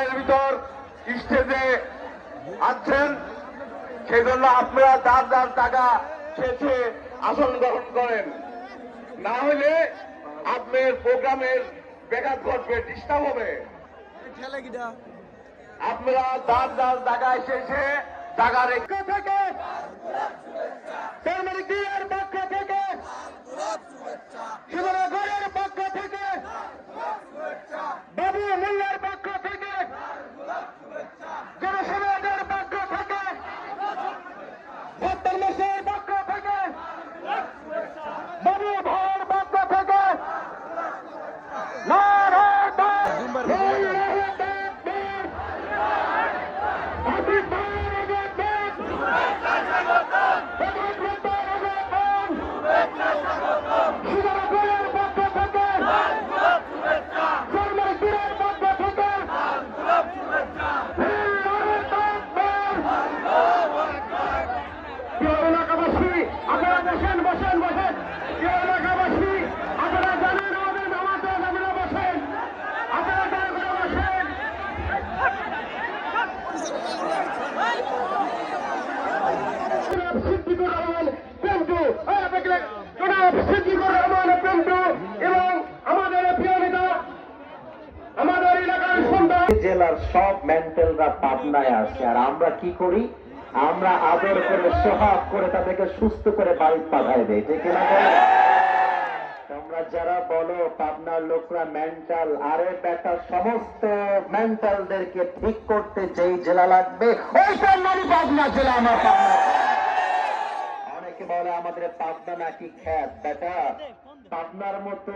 সময়ের ভিতর স্টেজে আছেন, সেই জন্য আপনারা যার যার টাকা শেষে আসন গ্রহণ করেন, না হলে আপনার প্রোগ্রামের ব্যাঘাত ঘটবে, ডিস্টার্ব হবে। আপনারা যার যার জায়গায় শেষে জায়গা রেখে থেকে পক্ষ থেকে শিবনগরের পক্ষ থেকে বাবু মোল্লার পক্ষ থেকে জনসমাজের পক্ষ থেকে ভদ্রমেশের পক্ষ থেকে বাবু ভাইয়ের পক্ষ থেকে জেলার সব মেন্টালরা পাবনায় আসে, আর আমরা কি করি? আমরা আদর করে সোহাগ করে তাদেরকে সুস্থ করে বাড়ি পাঠায় দেয়, ঠিক না? তোমরা যারা বলো পাবনার লোকরা মেন্টাল, আরে বেটা সমস্ত মেন্টালদেরকে ঠিক করতে যেই জেলা লাগবে ওইটার নামই পাবনা জেলা। আমার পাবনা, অনেকে বলে আমাদের পাবনা নাকি খ্যাত, বেটা পাবনার মতো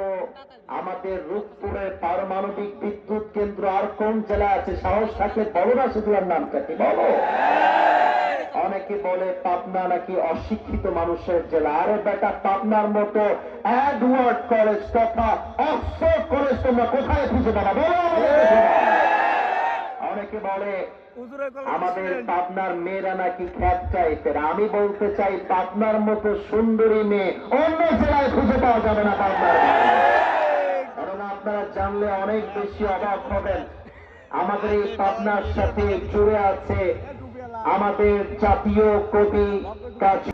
আমাদের রূপপুরের পারমাণবিক বিদ্যুৎ কেন্দ্র আর কোন জেলা আছে? সাহস থাকলে বলো না, সেগুলোর নামটা কি বলো? অনেকে বলে পাবনা নাকি অশিক্ষিত মানুষের জেলা, আরে বেটা পাবনার মতো এডওয়ার্ড কলেজ তথা অক্সফোর্ড কলেজ তোমরা কোথায় খুঁজে পাবা বলো? অনেকে বলে আমাদের পাবনার মেয়েরা নাকি খ্যাত টাইপের, আমি বলতে চাই পাবনার মতো সুন্দরী মেয়ে অন্য জেলায় খুঁজে পাওয়া যাবে না পাবনার। কারণ আপনারা জানলে অনেক বেশি অবাক হবেন, আমাদের এই পাবনার সাথে জুড়ে আছে আমাদের জাতীয় কবি কাজী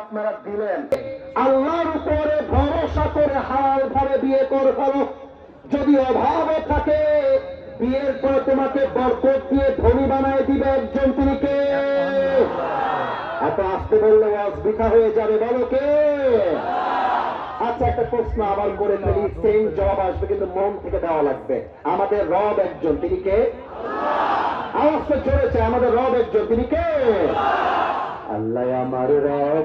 আপনারা দিলেন, আল্লাহর উপরে ভরসা করে হাল ধরে বিয়ে করে ফেলো। যদি অভাবে থাকে বিয়ের পরে তোমাকে বরকত দিয়ে ধনী বানায় দিবে একজন, তিনি কে? এত আসতে বললে অসুবিধা হয়ে যাবে, বলো কে? আচ্ছা একটা প্রশ্ন আবার করে ফেলি, সেম জবাব আসবে কিন্তু মন থেকে দেওয়া লাগবে। আমাদের রব একজন, তিনি কে? আওয়াজটা চলেছে, আমাদের রব একজন, তিনি কে? আল্লাহ আমার রব,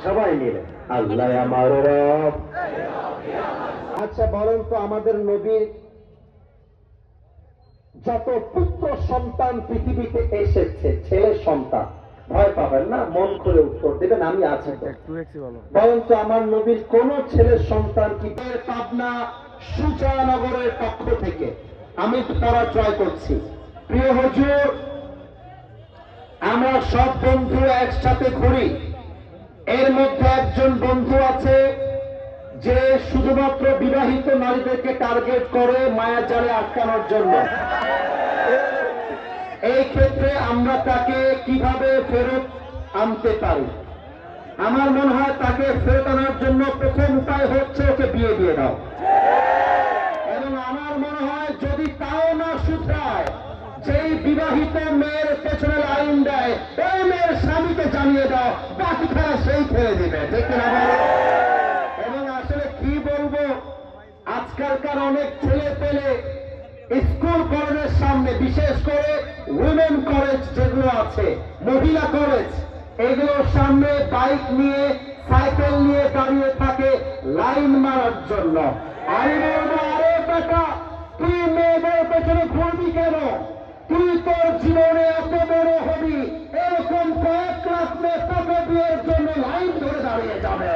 সবাই মিলে আল্লাহ আমার রব। আচ্ছা বলেন তো আমাদের নবীর যত পুত্র সন্তান পৃথিবীতে এসেছে, ছেলে সন্তান, ভয় পাবেন না, মন করে উত্তর দেবেন, আমি আছি। বলেন তো আমার নবীর কোন ছেলের সন্তান কি? পাবনা সুজানগরের পক্ষ থেকে আমি পরাজয় করছি। প্রিয় হুজুর, আমরা সব বন্ধু একসাথে ঘুরি, এর মধ্যে একজন বন্ধু আছে যে শুধুমাত্র বিবাহিত নারীদেরকে টার্গেট করে মায়া জালে আটকানোর জন্য। এই ক্ষেত্রে আমরা তাকে কিভাবে ফেরত আনতে পারি? আমার মনে হয় তাকে ফেরত আনার জন্য প্রথম উপায় হচ্ছে ওকে বিয়ে দিয়ে দাও। এবং আমার মনে হয় যদি তাও না শুধরায়, যেই বিবাহিত মেয়ের পেছনে লাইন দেয় ওই মেয়ের স্বামীকে জানিয়ে দাও, বাকি খেলা সেই খেলে দিবে, ঠিক না? এবং আসলে কি বলবো, আজকালকার অনেক ছেলে পেলে স্কুল কলেজের সামনে, বিশেষ করে উইমেন কলেজ যেগুলো আছে, মহিলা কলেজ, এগুলোর সামনে বাইক নিয়ে, সাইকেল নিয়ে দাঁড়িয়ে থাকে লাইন মারার জন্য। আমি বলবো, আরে বেটা, তুই মেয়েদের পেছনে ঘুরবি কেন? তুই তোর জীবনে এত বড় হবি, এরকম কয়েক লাখ মেয়ে তোকে বিয়ের জন্য লাইন ধরে দাঁড়িয়ে যাবে।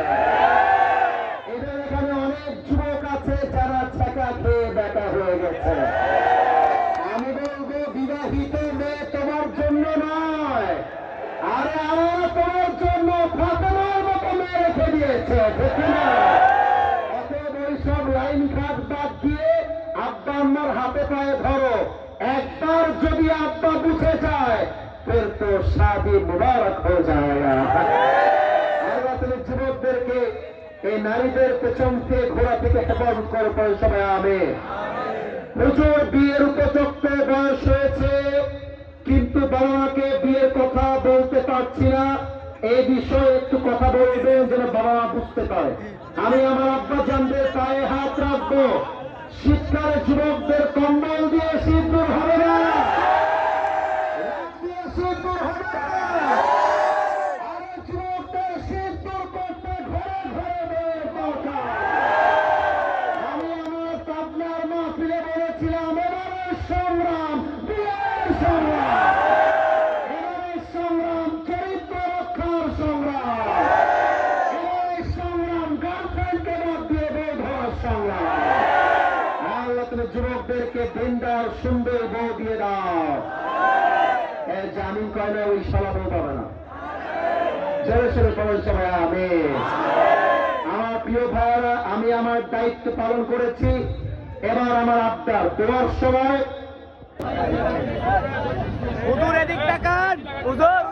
এদের এখানে অনেক যুবক আছে যারা ছেঁকা খেয়ে বেটা হয়ে গেছে। আমি বলবো, বিবাহিত মেয়ে তোমার জন্য নয়, আরে আমার তোমার জন্য ফাতেমার মতো মেয়ে রেখে দিয়েছে, ঠিক না? অতএব ওইসব লাইন কাজ বাদ দিয়ে আব্বা আম্মার হাতে পায়ে ধরো। একবার যদি আব্বা বুঝে যায়, ফের তো শাদি মুবারক হয়ে যায়গা। আল্লাহ তুমি যুবকদেরকে এই নারীদের পেছন থেকে ঘোরা থেকে হেফাজত করে পড়ে সবাই আমিন। প্রচুর বিয়ের উপযুক্ত বয়স হয়েছে, কিন্তু বাবা মাকে বিয়ের কথা বলতে পারছি না। এই বিষয়ে একটু কথা বলবেন যেন বাবা মা বুঝতে পারে। আমি আমার আব্বা জানদের পায়ে হাত রাখবো। শীতকালে যুবকদের কম্বল দিয়ে শীত দূর হবে না, শীত দূর হবে না। আরে যুবকদের শীত দূর করতে ঘরে ঘরে বিয়ের দরকার। আমি আমার পাবনার মাহফিলে বলেছিলাম, এবারের সংগ্রাম বিয়ের সংগ্রাম, এবারের সংগ্রাম চরিত্র রক্ষার সংগ্রাম, এবারের সংগ্রাম গার্লফ্রেন্ডকে বাদ দিয়ে বউ ধরার সংগ্রাম। আল্লাহ তুমি যুবকদেরকে দিনদার সুন্দর বউ দিয়ে দাও। এর জামিন কয় না, ওই শালা বউ পাবে না। জোরে সোরে পড়েন সবাই আমিন। আমার প্রিয় ভাইয়েরা, আমি আমার দায়িত্ব পালন করেছি। এবার আমার আবদার, দেওয়ার সময় হুজুর এদিক তাকান, হুজুর